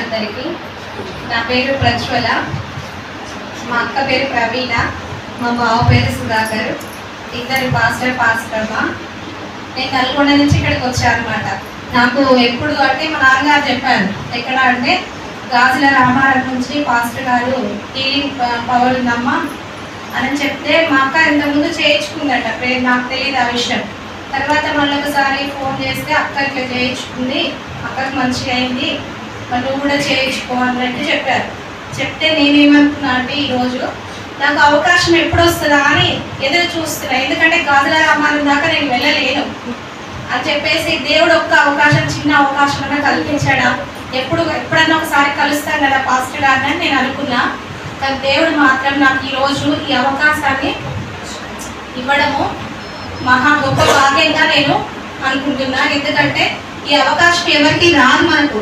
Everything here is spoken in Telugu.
అందరికీ. నా పేరు ప్రజ్వల, మా అక్క పేరు ప్రవీణ, మా బావ పేరు సుధాకర్. ఇద్దరు పాస్టర్మా. నేను నల్గొండ నుంచి ఇక్కడికి వచ్చాను అనమాట. నాకు ఎప్పుడు అంటే మా నాన్నగారు చెప్పారు, ఎక్కడ అంటే గాజుల రామారం నుంచి పాస్టర్ గారు హీలింగ్ పవర్ ఉందమ్మా అని చెప్తే మా అక్క ఇంతకుముందు చేయించుకుందట. నాకు తెలియదు ఆ విషయం. తర్వాత మళ్ళీ ఒకసారి ఫోన్ చేస్తే అక్క ఇట్లా చేయించుకుంది, అక్కకి మంచిగా అయింది, నువ్వు కూడా చేయించుకో అన్నట్టు చెప్పారు. చెప్తే నేనేమనుకున్నా అంటే ఈరోజు నాకు అవకాశం ఎప్పుడు వస్తుందా అని ఎదురు చూస్తున్నా. ఎందుకంటే గాజుల రామారం దాకా నేను వెళ్ళలేను అని చెప్పేసి దేవుడు ఒక్క అవకాశం, చిన్న అవకాశం కల్పించాడా. ఎప్పుడన్నా ఒకసారి కలుస్తాను కదా పాస్టర్ గారిని అని నేను అనుకున్నా. కానీ దేవుడు మాత్రం నాకు ఈరోజు ఈ అవకాశాన్ని ఇవ్వడము మహా గొప్ప భాగ్యంగా నేను అనుకుంటున్నా. ఎందుకంటే ఈ అవకాశం ఎవరికి రాదు మనకు.